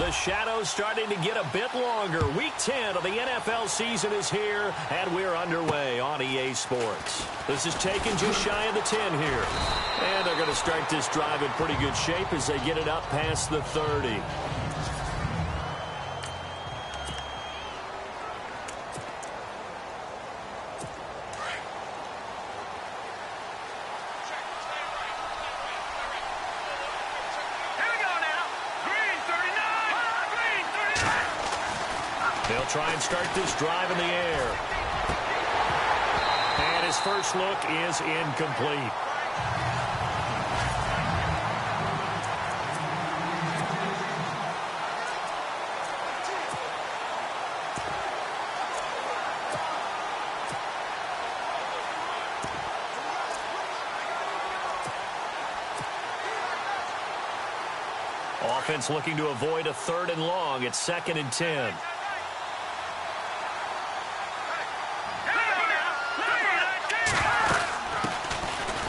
The shadow's starting to get a bit longer. Week 10 of the NFL season is here, and we're underway on EA Sports. This is taken just shy of the 10 here. And they're going to start this drive in pretty good shape as they get it up past the 30. They'll try and start this drive in the air. And his first look is incomplete. Offense looking to avoid a 3rd and long. It's 2nd and 10.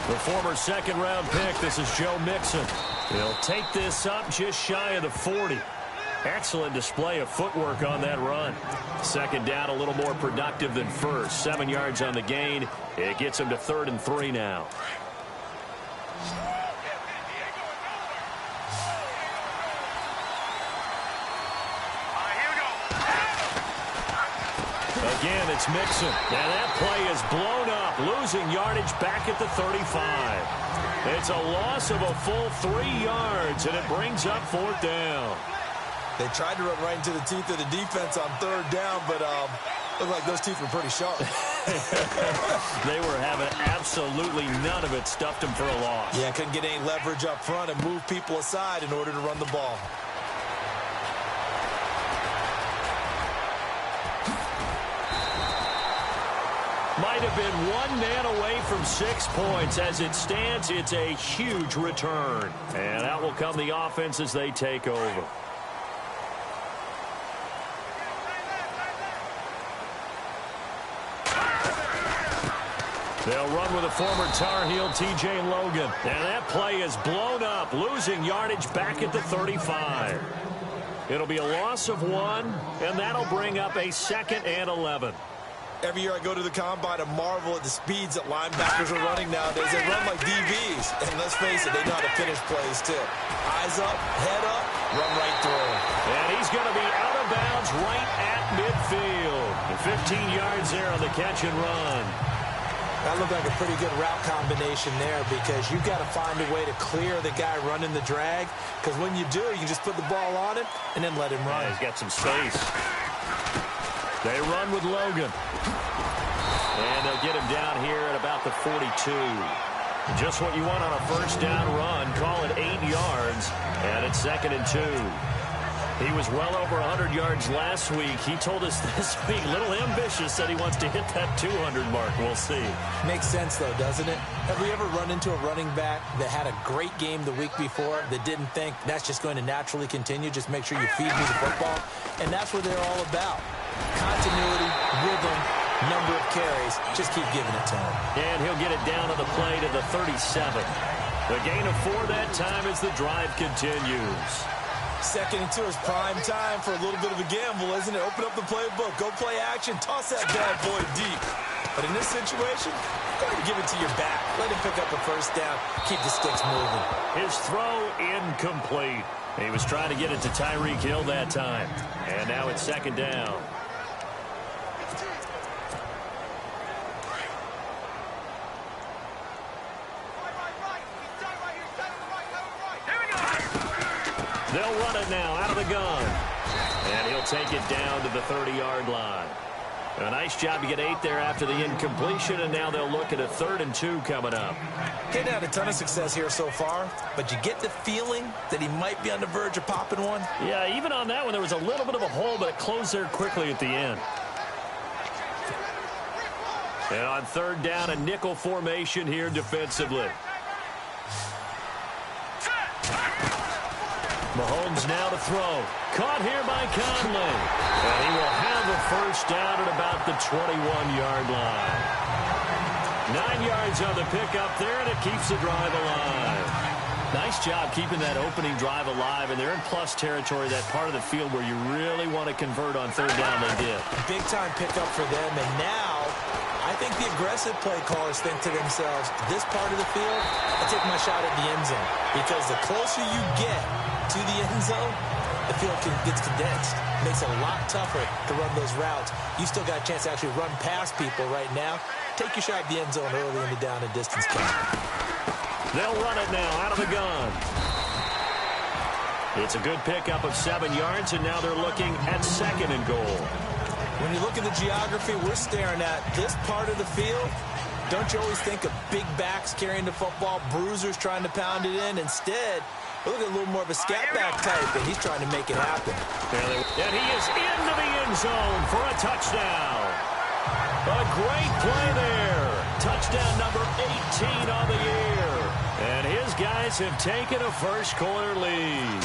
The former 2nd-round pick, this is Joe Mixon. He'll take this up just shy of the 40. Excellent display of footwork on that run. 2nd down, a little more productive than first. 7 yards on the gain. It gets him to 3rd and 3 now. Again, it's Mixon. And that play is blown up, losing yardage back at the 35. It's a loss of a full 3 yards, and it brings up 4th down. They tried to run right into the teeth of the defense on 3rd down, but looked like those teeth were pretty sharp. They were having absolutely none of it, stuffed them for a loss. Yeah, couldn't get any leverage up front and move people aside in order to run the ball. Might have been one man away from 6 points. As it stands, it's a huge return. And out will come the offense as they take over. They'll run with a former Tar Heel, T.J. Logan. And that play is blown up, losing yardage back at the 35. It'll be a loss of 1, and that'll bring up a 2nd and 11. Every year I go to the combine and marvel at the speeds that linebackers are running nowadays. They run like DBs. And let's face it, they know how to finish plays too. Eyes up, head up, run right through him. And he's going to be out of bounds right at midfield. The 15 yards there on the catch and run. That looked like a pretty good route combination there because you've got to find a way to clear the guy running the drag. Because when you do, you just put the ball on him and then let him run. Yeah, he's got some space. They run with Logan. And they'll get him down here at about the 42. Just what you want on a 1st down run. Call it 8 yards. And it's 2nd and 2. He was well over 100 yards last week. He told us this week, a little ambitious, said he wants to hit that 200 mark. We'll see. Makes sense, though, doesn't it? Have we ever run into a running back that had a great game the week before that didn't think that's just going to naturally continue? Just make sure you feed me the football. And that's what they're all about. Continuity, rhythm, number of carries. Just keep giving it to him. And he'll get it down to the play to the 37. The gain of 4 that time as the drive continues. 2nd and 2 is prime time for a little bit of a gamble, isn't it? Open up the playbook, go play action, toss that bad boy deep. But in this situation, go ahead and give it to your back. Let him pick up a 1st down, keep the sticks moving. His throw incomplete. He was trying to get it to Tyreek Hill that time. And now it's 2nd down. They'll run it now out of the gun. And he'll take it down to the 30-yard line. A nice job to get 8 there after the incompletion, and now they'll look at a 3rd and 2 coming up. He's had a ton of success here so far, but you get the feeling that he might be on the verge of popping one. Yeah, even on that one, there was a little bit of a hole, but it closed there quickly at the end. And on 3rd down, a nickel formation here defensively. Mahomes now to throw. Caught here by Conley. And he will have a 1st down at about the 21-yard line. 9 yards on the pickup there, and it keeps the drive alive. Nice job keeping that opening drive alive, and they're in plus territory, that part of the field where you really want to convert on third down. They did. Big-time pickup for them, and now I think the aggressive play callers think to themselves, this part of the field, I take my shot at the end zone, because the closer you get to the end zone, the field gets condensed. Makes it a lot tougher to run those routes. You still got a chance to actually run past people right now. Take your shot at the end zone early in the down and distance count. They'll run it now out of the gun. It's a good pickup of 7 yards, and now they're looking at 2nd and goal. When you look at the geography we're staring at, this part of the field, don't you always think of big backs carrying the football, bruisers trying to pound it in? Instead, look at a little more of a scat back type, and he's trying to make it happen. And he is into the end zone for a touchdown. A great play there. Touchdown number 18 on the year. And his guys have taken a first-quarter lead.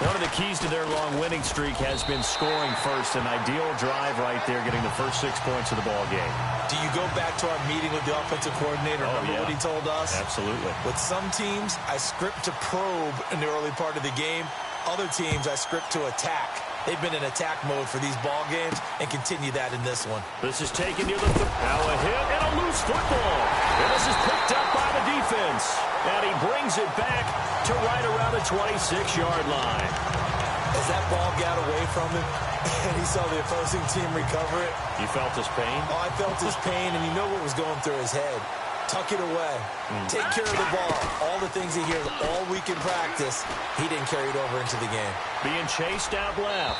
One of the keys to their long winning streak has been scoring first. An ideal drive right there, getting the first 6 points of the ball game. Do you go back to our meeting with the offensive coordinator? Remember what he told us? Absolutely. With some teams, I script to probe in the early part of the game. Other teams, I script to attack. They've been in attack mode for these ball games and continue that in this one. This is taken near the now a hit and a loose football. And this is picked up by the defense. And he brings it back to right around the 26-yard line. As that ball got away from him and he saw the opposing team recover it. You felt his pain? Oh, I felt his pain, and you know what was going through his head. Tuck it away. Take care of the ball. All the things he hears all week in practice, he didn't carry it over into the game. Being chased out left.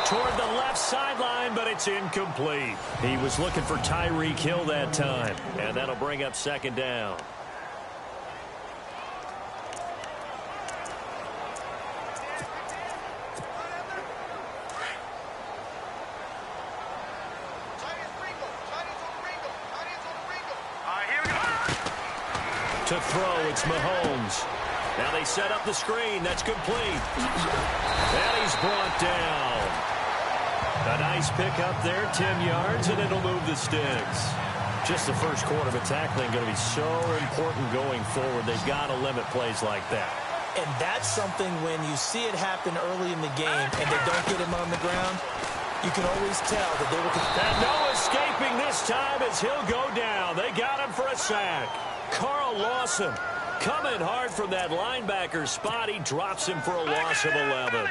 Toward the left sideline, but it's incomplete. He was looking for Tyreek Hill that time. And that'll bring up 2nd down. To throw, it's Mahomes. Now they set up the screen. That's complete. And he's brought down. A nice pickup there, 10 yards, and it'll move the sticks. Just the first quarter of a tackling going to be so important going forward. They've got to limit plays like that. And that's something when you see it happen early in the game and they don't get him on the ground, you can always tell that they will... And no escaping this time as he'll go down. They got him for a sack. Carl Lawson coming hard from that linebacker spot. He drops him for a loss of 11.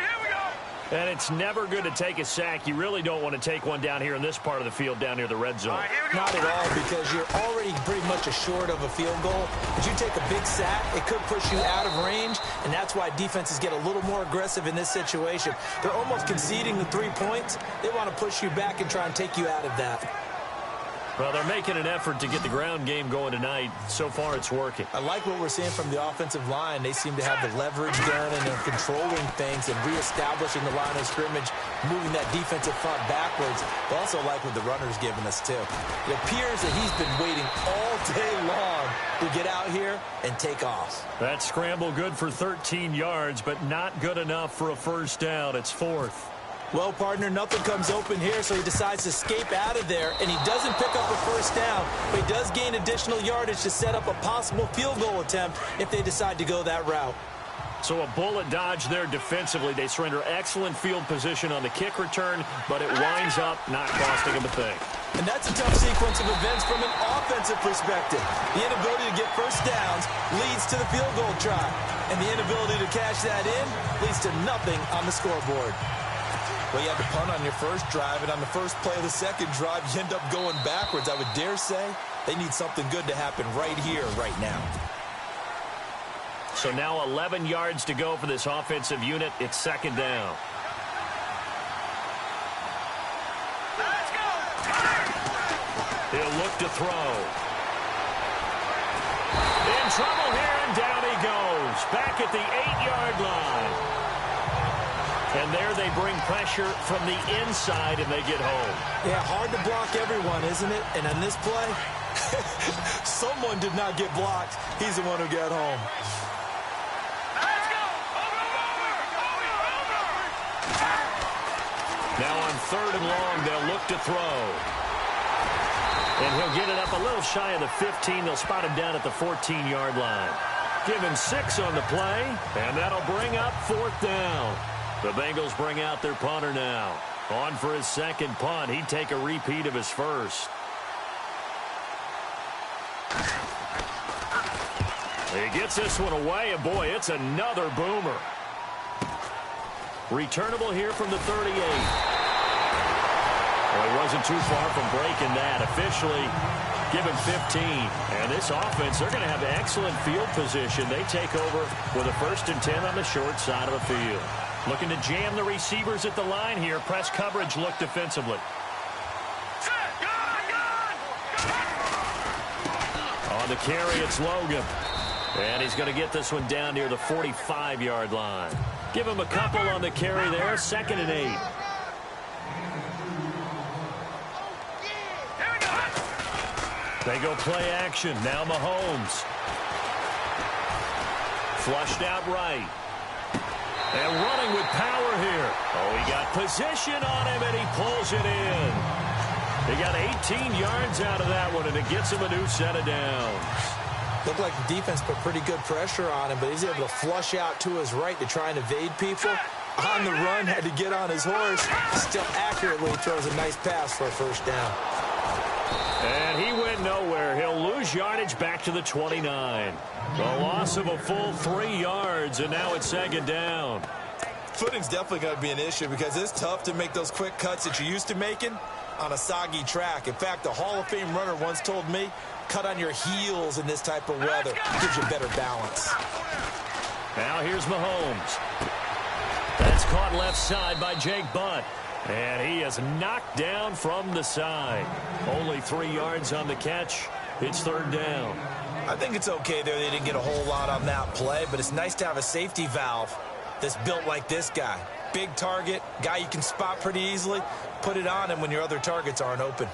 And it's never good to take a sack. You really don't want to take one down here in this part of the field down near the red zone. Not at all, because you're already pretty much assured of a field goal. If you take a big sack, it could push you out of range, and that's why defenses get a little more aggressive in this situation. They're almost conceding the 3 points. They want to push you back and try and take you out of that. Well, they're making an effort to get the ground game going tonight. So far, it's working. I like what we're seeing from the offensive line. They seem to have the leverage going, and they're controlling things and reestablishing the line of scrimmage, moving that defensive front backwards. But also like what the runner's giving us, too. It appears that he's been waiting all day long to get out here and take off. That scramble good for 13 yards, but not good enough for a first down. It's 4th. Well, partner, nothing comes open here, so he decides to escape out of there, and he doesn't pick up a first down, but he does gain additional yardage to set up a possible field goal attempt if they decide to go that route. So a bullet dodge there defensively. They surrender excellent field position on the kick return, but it winds up not costing them a thing. And that's a tough sequence of events from an offensive perspective. The inability to get first downs leads to the field goal try, and the inability to cash that in leads to nothing on the scoreboard. Well, you had to punt on your first drive, and on the first play of the second drive, you end up going backwards. I would dare say they need something good to happen right here, right now. So now 11 yards to go for this offensive unit. It's 2nd down. Let's go! He'll look to throw. In trouble here, and down he goes. Back at the 8-yard line. And there they bring pressure from the inside, and they get home. Yeah, hard to block everyone, isn't it? And on this play, someone did not get blocked. He's the one who got home. Let's go! Over! Now on 3rd and long, they'll look to throw. And he'll get it up a little shy of the 15. They'll spot him down at the 14-yard line. Give him 6 on the play, and that'll bring up 4th down. The Bengals bring out their punter now. On for his second punt. He'd take a repeat of his first. He gets this one away, and boy, it's another boomer. Returnable here from the 38. Well, he wasn't too far from breaking that. Officially, give him 15. And this offense, they're going to have excellent field position. They take over with a 1st and 10 on the short side of the field. Looking to jam the receivers at the line here. Press coverage look defensively. On the carry, it's Logan. And he's going to get this one down near the 45-yard line. Give him a couple on the carry there. 2nd and 8. They go play action. Now Mahomes. Flushed out right. And running with power here. Oh, he got position on him, and he pulls it in. He got 18 yards out of that one, and it gets him a new set of downs. Looked like the defense put pretty good pressure on him, but he's able to flush out to his right to try and evade people. On the run, had to get on his horse. Still accurately throws a nice pass for a 1st down. And he went nowhere. He'll lose yardage back to the 29. The loss of a full 3 yards, and now it's 2nd down. Footing's definitely going to be an issue because it's tough to make those quick cuts that you're used to making on a soggy track. In fact, a Hall of Fame runner once told me, cut on your heels in this type of weather. Gives you better balance. Now here's Mahomes. That's caught left side by Jake Butt. And he is knocked down from the side. Only 3 yards on the catch. It's 3rd down. I think it's okay there. They didn't get a whole lot on that play, but it's nice to have a safety valve that's built like this guy. Big target, guy you can spot pretty easily. Put it on him when your other targets aren't open.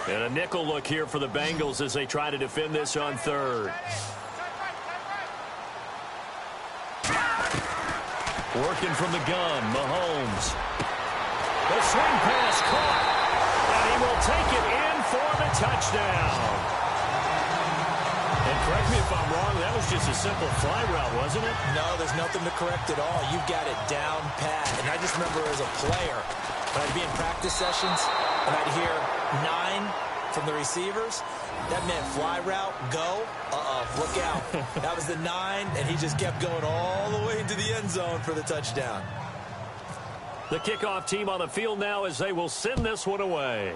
And a nickel look here for the Bengals as they try to defend this on 3rd. Working from the gun, Mahomes. The swing pass caught, and he will take it in for the touchdown. And correct me if I'm wrong, that was just a simple fly route, wasn't it? No, there's nothing to correct at all. You've got it down pat. And I just remember as a player, when I'd be in practice sessions, and I'd hear 9 from the receivers, that meant fly route, go, look out. That was the 9, and he just kept going all the way into the end zone for the touchdown. The kickoff team on the field now as they will send this one away.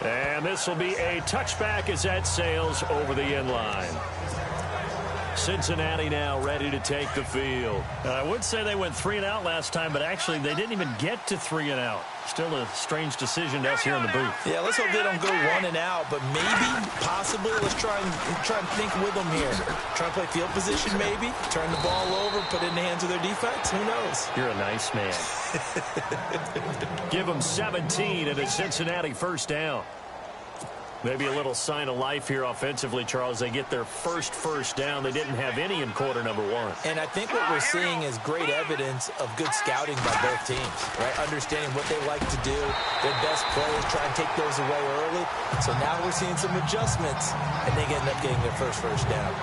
And this will be a touchback as that sails over the end line. Cincinnati now ready to take the field. I would say they went 3 and out last time, but actually they didn't even get to 3 and out. Still a strange decision to us here in the booth. Yeah, let's hope they don't go 1 and out, but maybe, possibly, let's try and think with them here. Try and play field position maybe, turn the ball over, put it in the hands of their defense. Who knows? You're a nice man. Give them 17 and a Cincinnati 1st down. Maybe a little sign of life here offensively, Charles. They get their first down. They didn't have any in quarter number 1. And I think what we're seeing is great evidence of good scouting by both teams, right? Understanding what they like to do, their best players, try and take those away early. So now we're seeing some adjustments, and they end up getting their first down.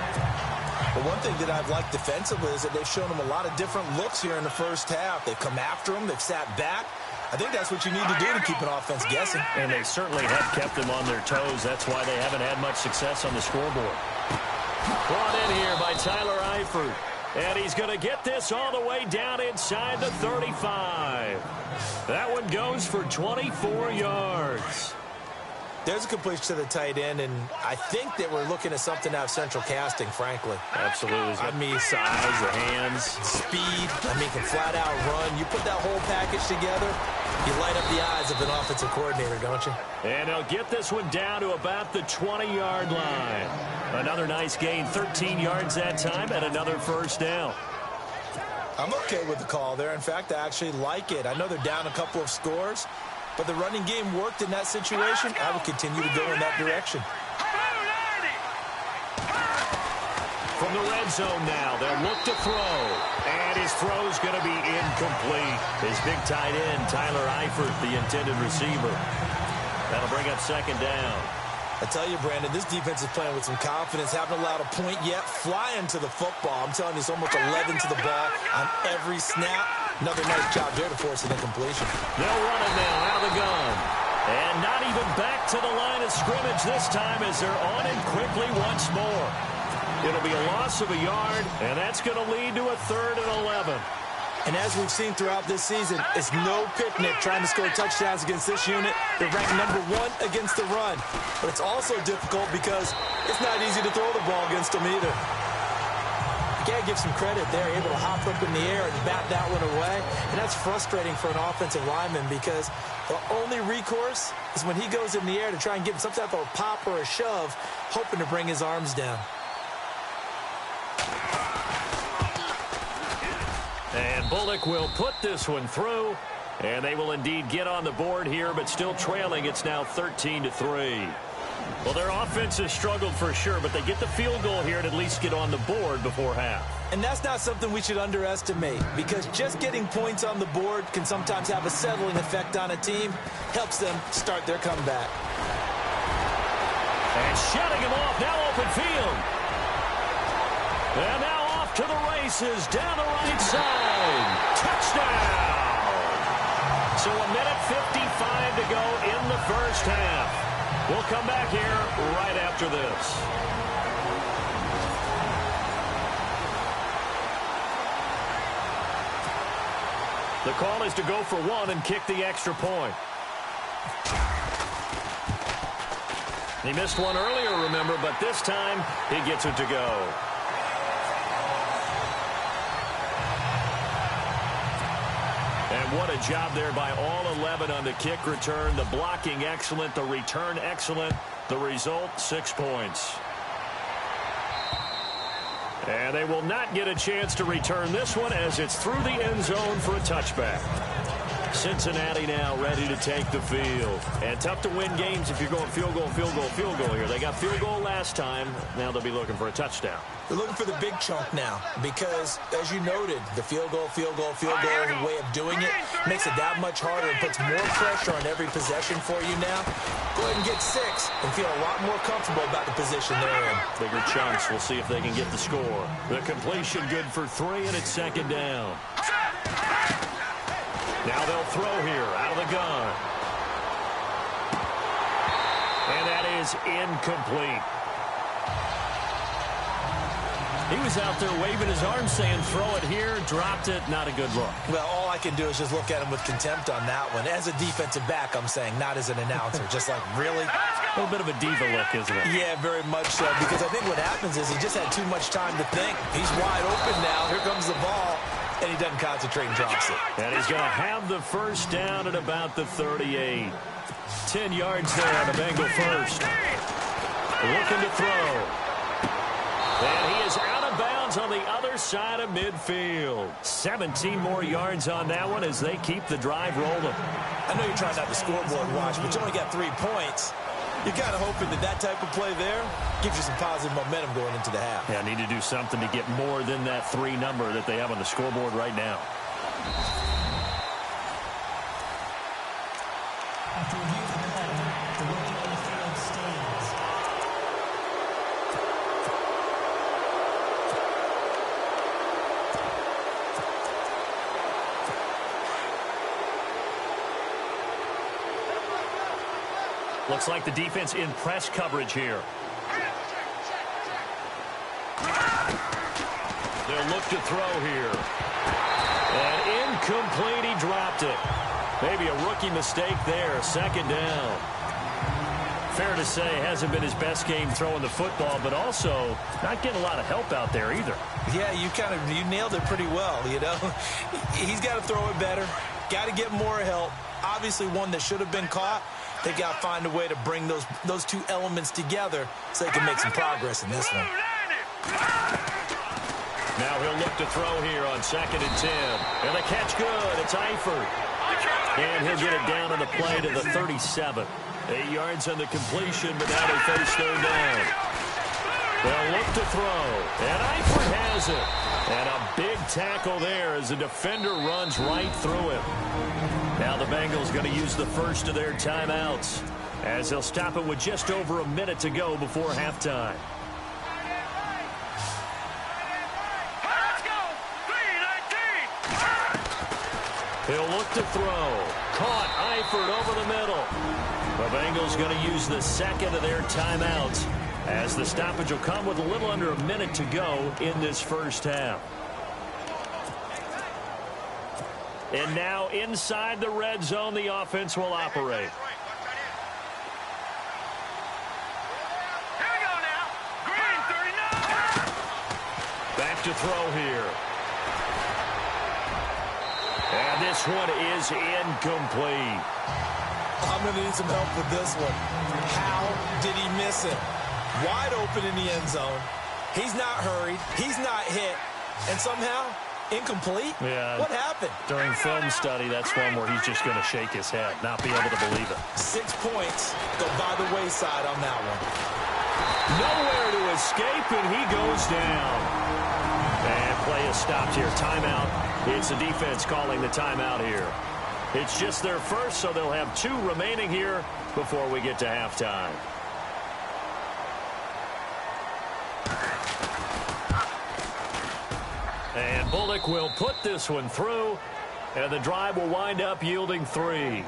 But one thing that I've liked defensively is that they've shown them a lot of different looks here in the first half. They've come after them. They've sat back. I think that's what you need to do to keep an offense guessing. And they certainly have kept them on their toes. That's why they haven't had much success on the scoreboard. Brought in here by Tyler Eifert. And he's going to get this all the way down inside the 35. That one goes for 24 yards. There's a completion to the tight end, and I think that we're looking at something out of central casting, frankly. Absolutely. I mean, size, the hands, speed. I mean, can flat out run. You put that whole package together, you light up the eyes of an offensive coordinator, don't you? And he'll get this one down to about the 20-yard line. Another nice gain, 13 yards that time, and another 1st down. I'm okay with the call there. In fact, I actually like it. I know they're down a couple of scores, but the running game worked in that situation. I would continue to go in that direction. From From the red zone now, they'll look to throw. And his throw's going to be incomplete. His big tight end, Tyler Eifert, the intended receiver. That'll bring up second down. I tell you, Brandon, this defense is playing with some confidence. Haven't allowed a point yet. Flying to the football. I'm telling you, it's almost 11 to the ball on every snap. Another nice job there to force an incompletion. They'll run it now out of the gun. And not even back to the line of scrimmage this time as they're on him quickly once more. It'll be a loss of a yard, and that's going to lead to a 3rd and 11. And as we've seen throughout this season, it's no picnic trying to score touchdowns against this unit. They're ranked #1 against the run. But it's also difficult because it's not easy to throw the ball against them either. You got to give some credit there, able to hop up in the air and bat that one away. And that's frustrating for an offensive lineman because the only recourse is when he goes in the air to try and get some type of a pop or a shove, hoping to bring his arms down. And Bullock will put this one through, and they will indeed get on the board here, but still trailing. It's now 13-3. Well, their offense has struggled for sure, but they get the field goal here and at least get on the board before half. And that's not something we should underestimate, because just getting points on the board can sometimes have a settling effect on a team. Helps them start their comeback. And shutting him off, now open field. And now off to the races, down the right side. Touchdown! So 1:55 to go in the first half. We'll come back here right after this. The call is to go for one and kick the extra point. He missed one earlier, remember, but this time he gets it to go. And what a job there by all 11 on the kick return. The blocking excellent, the return excellent. The result, 6 points. And they will not get a chance to return this one as it's through the end zone for a touchback. Cincinnati now ready to take the field. And tough to win games if you're going field goal, field goal, field goal here. They got field goal last time. Now they'll be looking for a touchdown. They're looking for the big chunk now because, as you noted, the field goal way of doing it makes it that much harder and puts more pressure on every possession for you now. Go ahead and get 6 and feel a lot more comfortable about the position they're in. Bigger chunks. We'll see if they can get the score. The completion good for 3, and it's second down. Now they'll throw here out of the gun. And that is incomplete. He was out there waving his arms saying throw it here, dropped it, not a good look. Well, all I can do is just look at him with contempt on that one. As a defensive back, I'm saying, not as an announcer. Just like, really? A little bit of a diva look, isn't it? Yeah, very much so, because I think what happens is he just had too much time to think. He's wide open now. Here comes the ball. And he doesn't concentrate and drops it. And he's going to have the first down at about the 38. 10 yards there on the Bengal first. Looking to throw. And he is out of bounds on the other side of midfield. 17 more yards on that one as they keep the drive rolling. I know you're trying not to scoreboard watch, but you only got 3 points. You're kind of hoping that type of play there gives you some positive momentum going into the half. Yeah, need to do something to get more than that 3 number that they have on the scoreboard right now. After review of the play, the rookie on the field stands. Looks like the defense in press coverage here. They'll look to throw here. And incomplete, he dropped it. Maybe a rookie mistake there, second down. Fair to say, hasn't been his best game throwing the football, but also not getting a lot of help out there either. Yeah, you nailed it pretty well, you know. He's got to throw it better. Got to get more help. Obviously one that should have been caught. They got to find a way to bring those 2 elements together so they can make some progress in this one. Now he'll look to throw here on 2nd and 10. And the catch good. It's Eifert. And he'll get it down on the play to the 37. 8 yards on the completion, but now they face 3rd down. They'll look to throw. And Eifert has it. And a big tackle there as the defender runs right through him. Now the Bengals going to use the first of their timeouts as they'll stop it with just over a minute to go before halftime. Let's go. 3-19. He'll look to throw. Caught Eifert over the middle. The Bengals going to use the second of their timeouts as the stoppage will come with a little under a minute to go in this first half. And now inside the red zone, the offense will operate. Here we go now. Green 39. Back to throw here. And this one is incomplete. I'm going to need some help with this one. How did he miss it? Wide open in the end zone. He's not hurried. He's not hit. And somehow, incomplete? Yeah. What happened? During film study, that's one where he's just going to shake his head, not be able to believe it. 6 points go by the wayside on that one. Nowhere to escape, and he goes down. And play is stopped here. Timeout. It's the defense calling the timeout here. It's just their first, so they'll have 2 remaining here before we get to halftime. And Bullock will put this one through, and the drive will wind up yielding 3.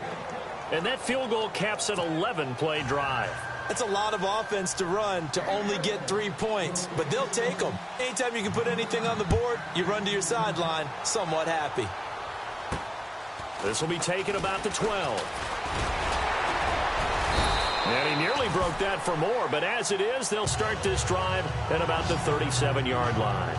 And that field goal caps an 11-play drive. It's a lot of offense to run to only get 3 points, but they'll take them. Anytime you can put anything on the board, you run to your sideline somewhat happy. This will be taken about the 12. And he nearly broke that for more, but as it is, they'll start this drive at about the 37-yard line.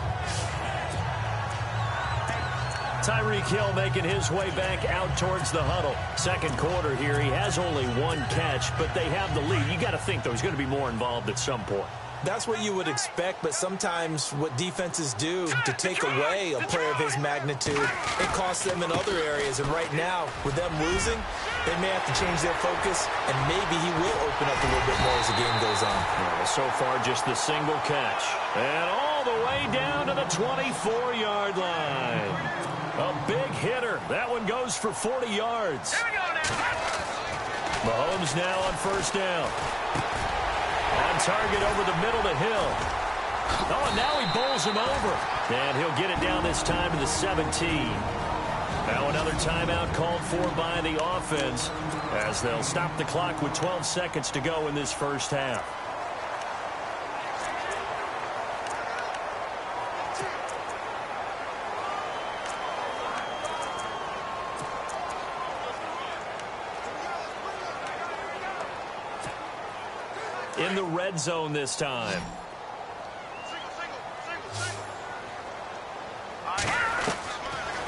Tyreek Hill making his way back out towards the huddle. Second quarter here, he has only 1 catch, but they have the lead. You got to think, though, he's going to be more involved at some point. That's what you would expect, but sometimes what defenses do to take away a player of his magnitude, it costs them in other areas. And right now, with them losing, they may have to change their focus, and maybe he will open up a little bit more as the game goes on. Well, so far, just the single catch. And all the way down to the 24-yard line. A big hitter. That one goes for 40 yards. Here we go now. Mahomes now on first down. On target over the middle to Hill. Oh, and now he bowls him over. And he'll get it down this time to the 17. Now another timeout called for by the offense as they'll stop the clock with 12 seconds to go in this first half. In the red zone this time.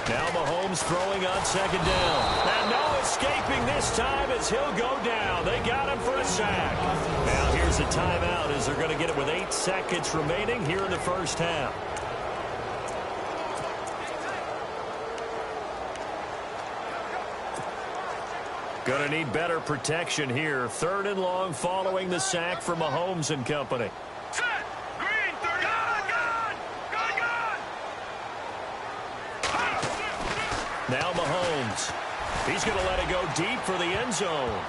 Now Mahomes throwing on second down. And no escaping this time as he'll go down. They got him for a sack. Now here's a timeout as they're going to get it with 8 seconds remaining here in the first half. Going to need better protection here. 3rd and long following the sack for Mahomes and company. Set. Green 30. Gone. Now Mahomes. He's going to let it go deep for the end zone.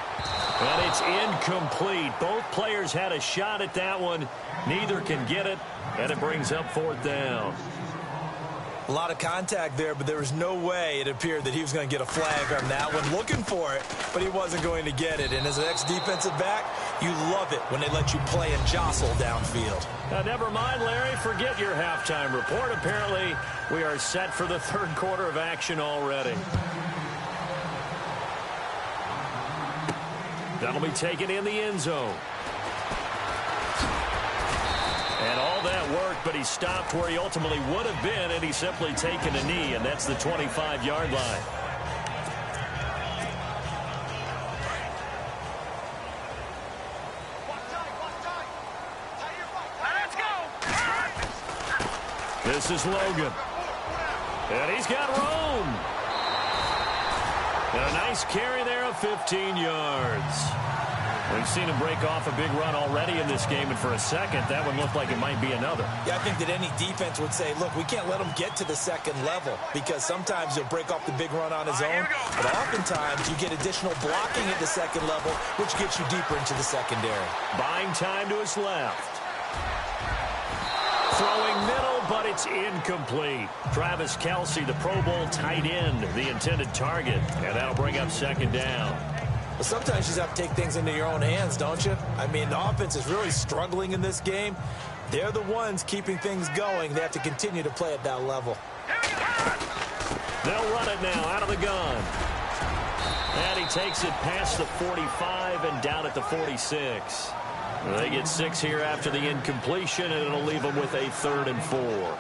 And it's incomplete. Both players had a shot at that one. Neither can get it. And it brings up 4th down. A lot of contact there, but there was no way it appeared that he was going to get a flag on that one. Looking for it, but he wasn't going to get it. And as an ex-defensive back, you love it when they let you play and jostle downfield. Now, never mind, Larry. Forget your halftime report. Apparently, we are set for the 3rd quarter of action already. That'll be taken in the end zone. And all that worked, but he stopped where he ultimately would have been, and he's simply taken a knee, and that's the 25-yard line. Let's go. This is Logan. And he's got room. And a nice carry there of 15 yards. We've seen him break off a big run already in this game, and for a second, that one looked like it might be another. Yeah, I think that any defense would say, look, we can't let him get to the second level because sometimes he'll break off the big run on his own, but oftentimes you get additional blocking at the second level, which gets you deeper into the secondary. Buying time to his left. Throwing middle, but it's incomplete. Travis Kelce, the Pro Bowl tight end, the intended target, and that'll bring up second down. But sometimes you just have to take things into your own hands, don't you? I mean, the offense is really struggling in this game. They're the ones keeping things going. They have to continue to play at that level. They'll run it now out of the gun. And he takes it past the 45 and down at the 46. They get 6 here after the incompletion, and it'll leave them with a 3rd and 4.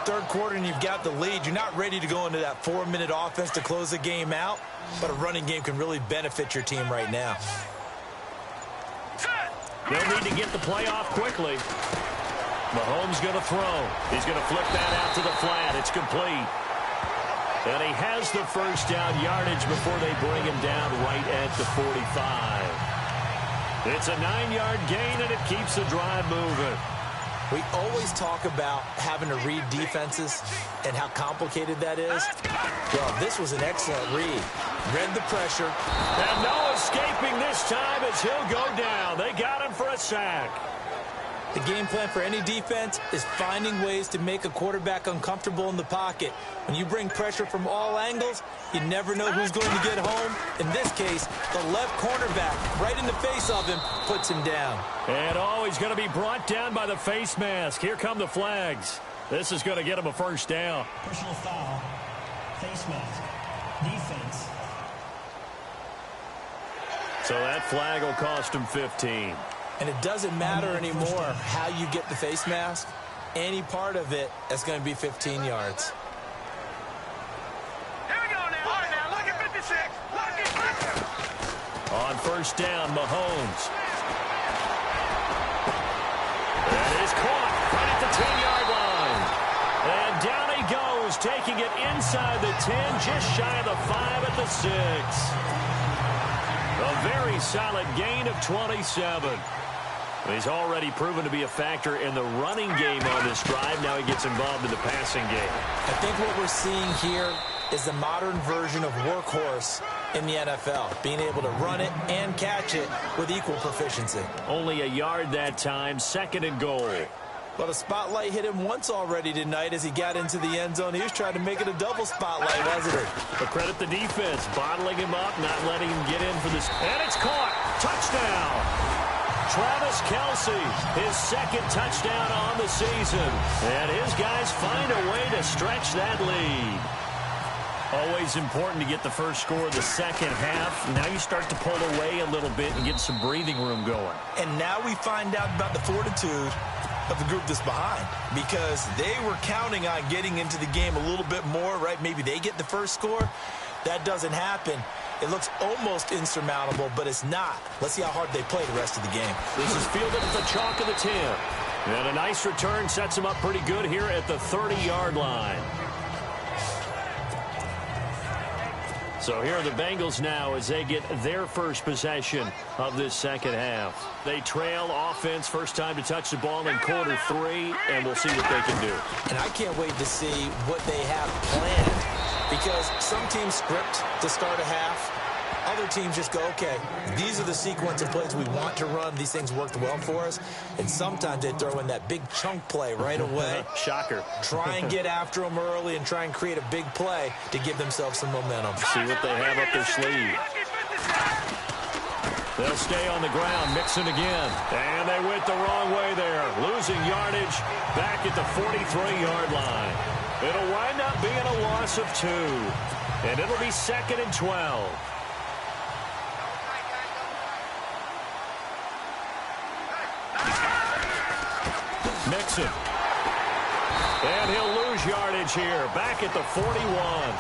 Third quarter and you've got the lead. You're not ready to go into that 4-minute offense to close the game out, but a running game can really benefit your team right now. They'll need to get the play off quickly. Mahomes going to throw. He's going to flip that out to the flat. It's complete. And he has the first down yardage before they bring him down right at the 45. It's a 9-yard gain, and it keeps the drive moving. We always talk about having to read defenses and how complicated that is. Well, this was an excellent read. Read the pressure. And no escaping this time as he'll go down. They got him for a sack. The game plan for any defense is finding ways to make a quarterback uncomfortable in the pocket. When you bring pressure from all angles, you never know who's going to get home. In this case, the left cornerback, right in the face of him, puts him down. And he's going to be brought down by the face mask. Here come the flags. This is going to get him a first down. Personal foul. Face mask. Defense. So that flag will cost him 15. And it doesn't matter anymore how you get the face mask. Any part of it is going to be 15 yards. Here we go now. All right, now, look at 56. Look at 56. On first down, Mahomes. That is caught right at the 10-yard line. And down he goes, taking it inside the 10, just shy of the 5 at the 6. A very solid gain of 27. He's already proven to be a factor in the running game on this drive. Now he gets involved in the passing game. I think what we're seeing here is the modern version of workhorse in the NFL, being able to run it and catch it with equal proficiency. Only a yard that time, 2nd and goal. Well, the spotlight hit him once already tonight as he got into the end zone. He was trying to make it a double spotlight, wasn't it? But credit the defense, bottling him up, not letting him get in for this. And it's caught. Touchdown. Travis Kelce, his 2nd touchdown on the season. And his guys find a way to stretch that lead. Always important to get the first score of the second half. Now you start to pull away a little bit and get some breathing room going. And now we find out about the fortitude of the group that's behind, because they were counting on getting into the game a little bit more, right? Maybe they get the first score. That doesn't happen. It looks almost insurmountable, but it's not. Let's see how hard they play the rest of the game. This is fielded at the chalk of the 10. And a nice return sets them up pretty good here at the 30-yard line. So here are the Bengals now as they get their first possession of this second half. They trail offense, first time to touch the ball in quarter 3, and we'll see what they can do. And I can't wait to see what they have planned, because some teams script to start a half. Other teams just go, okay, these are the sequence of plays we want to run. These things worked well for us. And sometimes they throw in that big chunk play right away. Shocker. Try and get after them early and try and create a big play to give themselves some momentum. See what they have up their sleeve. They'll stay on the ground, mixing again. And they went the wrong way there. Losing yardage back at the 43-yard line. It'll wind up being a loss of 2. And it'll be 2nd and 12. Mixon. And he'll lose yardage here. Back at the 41.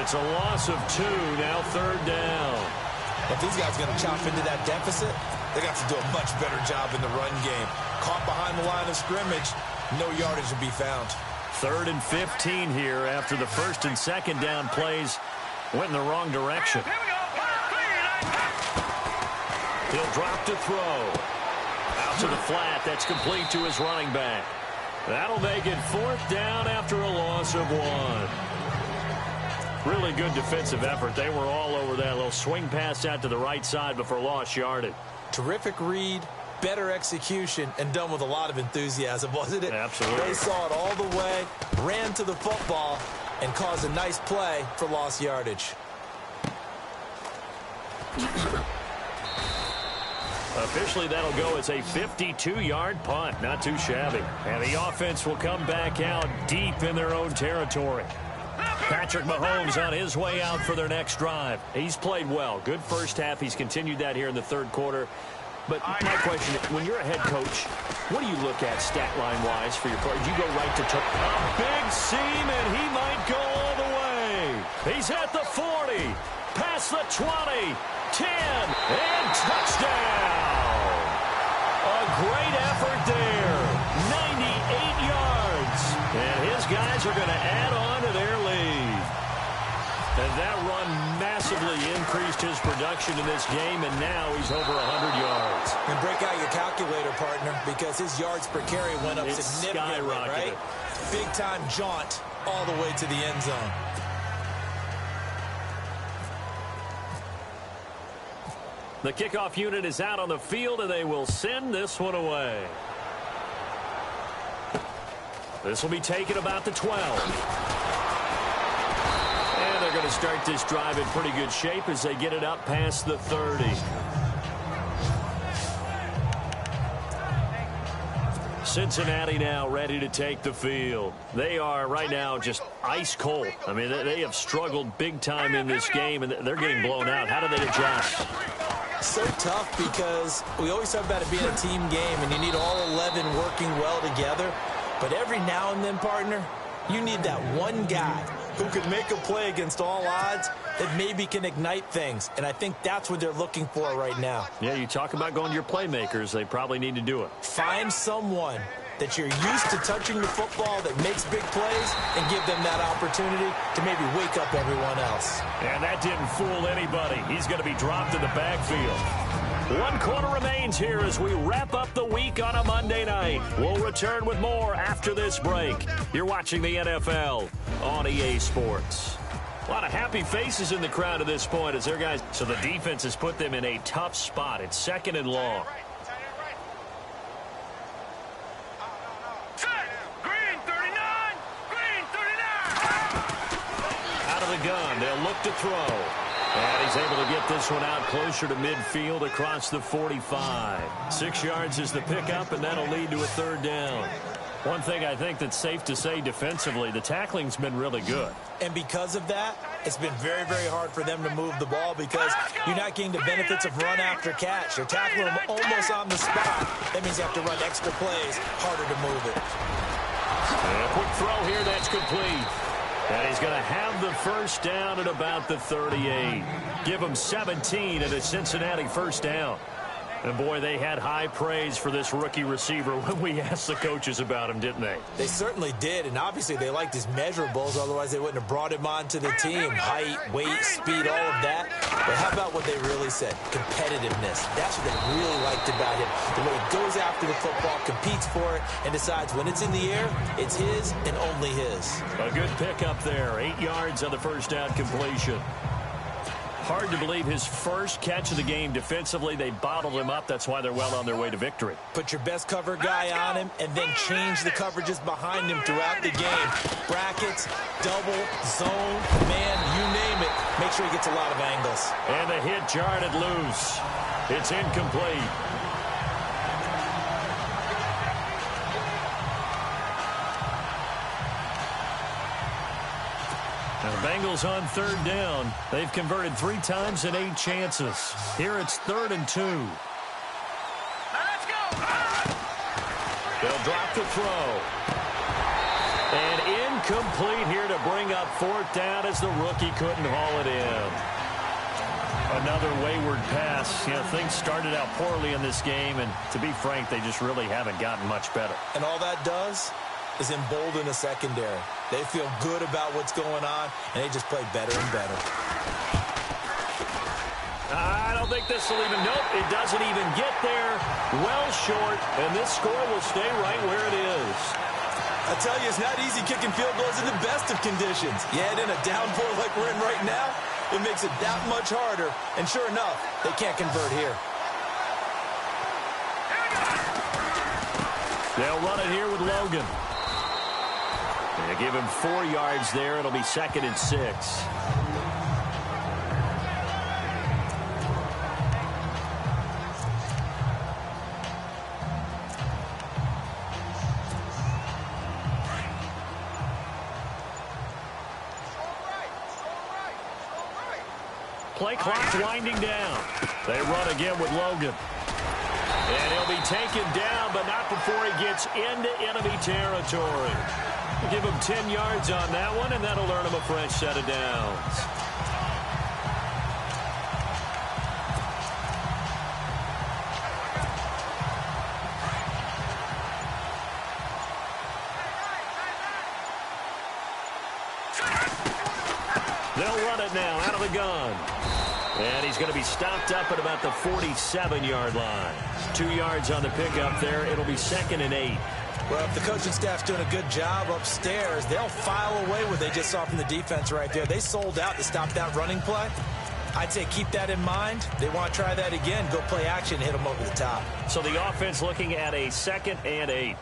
It's a loss of 2. Now 3rd down. If these guys are going to chop into that deficit, they got to do a much better job in the run game. Caught behind the line of scrimmage, no yardage to be found. 3rd and 15 here after the 1st and 2nd down plays went in the wrong direction. He'll drop to throw. Out to the flat. That's complete to his running back. That'll make it 4th down after a loss of 1. Really good defensive effort. They were all over that little swing pass out to the right side before lost yardage. Terrific read, better execution, and done with a lot of enthusiasm, wasn't it? Absolutely. They saw it all the way, ran to the football, and caused a nice play for lost yardage. Officially, that'll go as a 52-yard punt. Not too shabby. And the offense will come back out deep in their own territory. Patrick Mahomes on his way out for their next drive. He's played well. Good first half. He's continued that here in the 3rd quarter. But my question, when you're a head coach, what do you look at stat line-wise for your players? You go right to a big seam, and he might go all the way. He's at the 40, past the 20, 10, and touchdown. A great effort there. 98 yards. And his guys are going to add on to their lead. And that run massively increased his production in this game, and now he's over 100 yards. And break out your calculator, partner, because his yards per carry went up significantly, right? Big-time jaunt all the way to the end zone. The kickoff unit is out on the field, and they will send this one away. This will be taken about the 12. And they're going to start this drive in pretty good shape as they get it up past the 30. Cincinnati now ready to take the field. They are right now just ice cold. I mean, they have struggled big time in this game, and they're getting blown out. How do they adjust? So tough because we always talk about it being a team game, and you need all 11 working well together. But every now and then, partner, you need that one guy who can make a play against all odds that maybe can ignite things. And I think that's what they're looking for right now. Yeah, you talk about going to your playmakers. They probably need to do it. Find someone that you're used to touching the football that makes big plays and give them that opportunity to maybe wake up everyone else. And that didn't fool anybody. He's going to be dropped in the backfield. 1 quarter remains here as we wrap up the week on a Monday night. We'll return with more after this break. You're watching the NFL on EA Sports. A lot of happy faces in the crowd at this point as their guys. So the defense has put them in a tough spot. It's 2nd and long. Green 39! Green 39! Out of the gun, they'll look to throw. And he's able to get this one out closer to midfield across the 45. 6 yards is the pickup, and that'll lead to a 3rd down. One thing I think that's safe to say defensively, the tackling's been really good. And because of that, it's been very, very hard for them to move the ball because you're not getting the benefits of run after catch. They're tackling them almost on the spot. That means you have to run extra plays, harder to move it. And a quick throw here, that's complete. And he's going to have the 1st down at about the 38. Give him 17 at a Cincinnati 1st down. And, boy, they had high praise for this rookie receiver when we asked the coaches about him, didn't they? They certainly did, and obviously they liked his measurables. Otherwise, they wouldn't have brought him onto the team. Height, weight, speed, all of that. But how about what they really said? Competitiveness. That's what they really liked about him. The way he goes after the football, competes for it, and decides when it's in the air, it's his and only his. A good pickup there. 8 yards on the 1st down completion. Hard to believe his first catch of the game defensively. They bottled him up. That's why they're well on their way to victory. Put your best cover guy on him and then change the coverages behind him throughout the game. Brackets, double, zone, man, you name it. Make sure he gets a lot of angles. And the hit jarred it loose. It's incomplete. Now the Bengals on 3rd down. They've converted 3 times in 8 chances. Here it's 3rd and 2. Now let's go! They'll drop the throw. And incomplete here to bring up 4th down as the rookie couldn't haul it in. Another wayward pass. You know, things started out poorly in this game, and to be frank, they just really haven't gotten much better. And all that does is embolden a secondary. They feel good about what's going on, and they just play better and better. I don't think this will even, nope, it doesn't even get there. Well short, and this score will stay right where it is. I tell you, it's not easy kicking field goals in the best of conditions. You add in a downpour like we're in right now, it makes it that much harder. And sure enough, they can't convert here. They'll run it here with Logan. They give him 4 yards there. It'll be 2nd and 6. Play clock winding down. They run again with Logan. And he'll be taken down, but not before he gets into enemy territory. Give him 10 yards on that one, and that'll earn him a fresh set of downs. They'll run it now out of the gun. And he's going to be stopped up at about the 47-yard line. 2 yards on the pickup there. It'll be 2nd and 8. Well, if the coaching staff's doing a good job upstairs, they'll file away what they just saw from the defense right there. They sold out to stop that running play. I'd say keep that in mind. They want to try that again. Go play action, hit them over the top. So the offense looking at a 2nd and 8.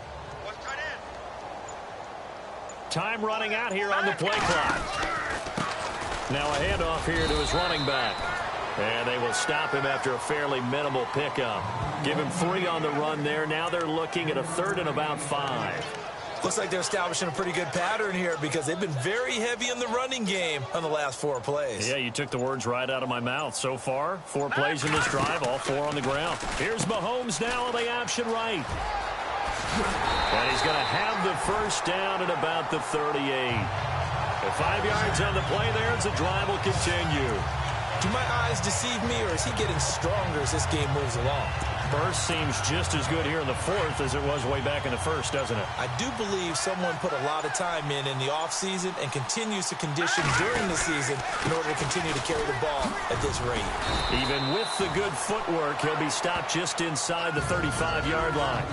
Time running out here on the play clock. Now a handoff here to his running back. And they will stop him after a fairly minimal pickup. Give him 3 on the run there. Now they're looking at a 3rd and about 5. Looks like they're establishing a pretty good pattern here because they've been very heavy in the running game on the last 4 plays. Yeah, you took the words right out of my mouth. So far, 4 plays in this drive, all 4 on the ground. Here's Mahomes now on the option right. And he's going to have the first down at about the 38. 5 yards on the play there as the drive will continue. Do my eyes deceive me, or is he getting stronger as this game moves along? Burst seems just as good here in the 4th as it was way back in the 1st, doesn't it? I do believe someone put a lot of time in the offseason and continues to condition during the season in order to continue to carry the ball at this rate. Even with the good footwork, he'll be stopped just inside the 35-yard line.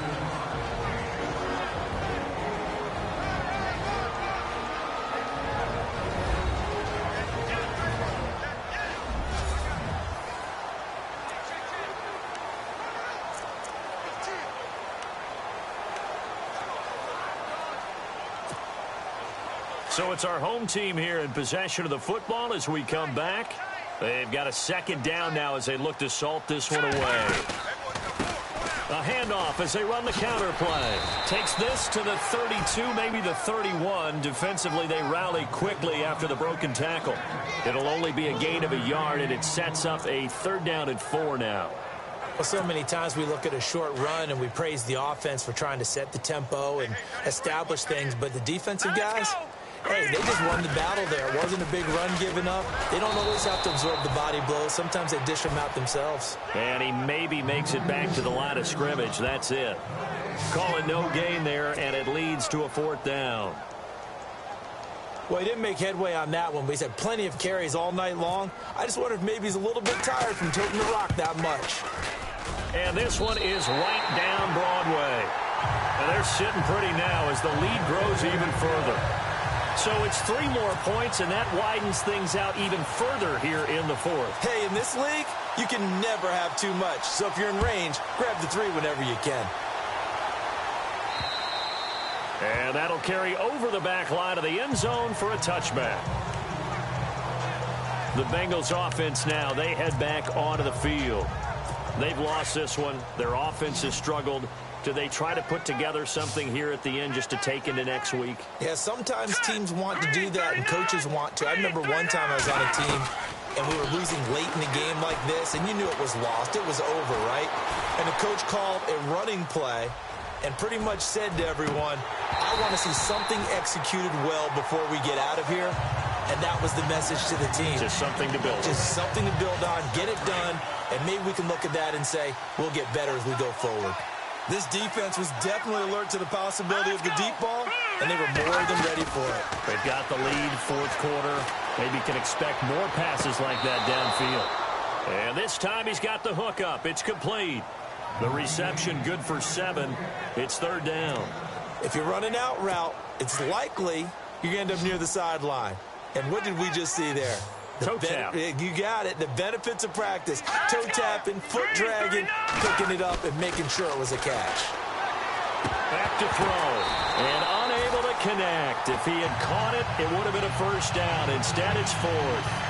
So it's our home team here in possession of the football as we come back. They've got a 2nd down now as they look to salt this one away. A handoff as they run the counter play. Takes this to the 32, maybe the 31. Defensively, they rally quickly after the broken tackle. It'll only be a gain of a yard, and it sets up a 3rd down and 4 now. Well, so many times we look at a short run and we praise the offense for trying to set the tempo and establish things, but the defensive guys, hey, they just won the battle there. It wasn't a big run given up. They don't always have to absorb the body blows. Sometimes they dish them out themselves. And he maybe makes it back to the line of scrimmage. That's it. Call it no gain there, and it leads to a 4th down. Well, he didn't make headway on that one, but he's had plenty of carries all night long. I just wonder if maybe he's a little bit tired from toting the rock that much. And this one is right down Broadway. And they're sitting pretty now as the lead grows even further. So it's 3 more points, and that widens things out even further here in the 4th. Hey, in this league, you can never have too much. So if you're in range, grab the 3 whenever you can. And that'll carry over the back line of the end zone for a touchback. The Bengals offense now, they head back onto the field. They've lost this one. Their offense has struggled. Do they try to put together something here at the end just to take into next week? Yeah, sometimes teams want to do that and coaches want to. I remember one time I was on a team and we were losing late in the game like this, and you knew it was lost. It was over, right? And the coach called a running play and pretty much said to everyone, I want to see something executed well before we get out of here. And that was the message to the team. Just something to build on. Just something to build on, get it done, and maybe we can look at that and say, we'll get better as we go forward. This defense was definitely alert to the possibility of the deep ball, and they were more than ready for it. They've got the lead, 4th quarter. Maybe can expect more passes like that downfield. And this time he's got the hook up. It's complete. The reception good for 7. It's 3rd down. If you're running out route, it's likely you're going to end up near the sideline. And what did we just see there? Toe tap. You got it. The benefits of practice. Toe tapping, foot dragging, picking it up, and making sure it was a catch. Back to throw. And unable to connect. If he had caught it, it would have been a 1st down. Instead, it's 4th.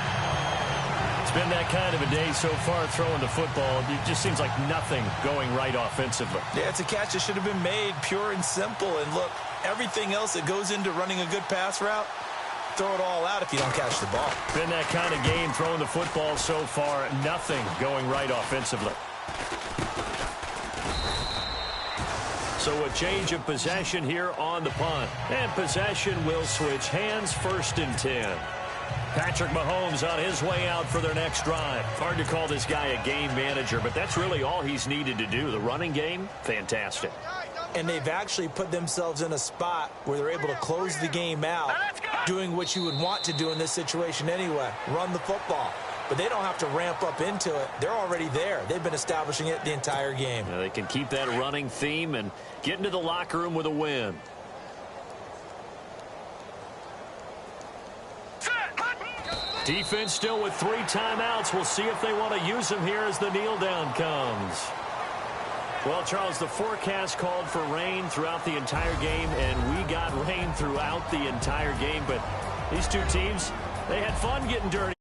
It's been that kind of a day so far throwing the football. It just seems like nothing going right offensively. Yeah, it's a catch that should have been made pure and simple. And look, everything else that goes into running a good pass route, throw it all out if you don't catch the ball. Been that kind of game throwing the football so far. Nothing going right offensively. So a change of possession here on the punt. And possession will switch hands, 1st and 10. Patrick Mahomes on his way out for their next drive. Hard to call this guy a game manager, but that's really all he's needed to do. The running game, fantastic. And they've actually put themselves in a spot where they're able to close the game out, doing what you would want to do in this situation anyway, run the football. But they don't have to ramp up into it. They're already there. They've been establishing it the entire game. They can keep that running theme and get into the locker room with a win. Defense still with 3 timeouts. We'll see if they want to use them here as the kneel down comes. Well, Charles, the forecast called for rain throughout the entire game, and we got rain throughout the entire game. But these two teams, they had fun getting dirty.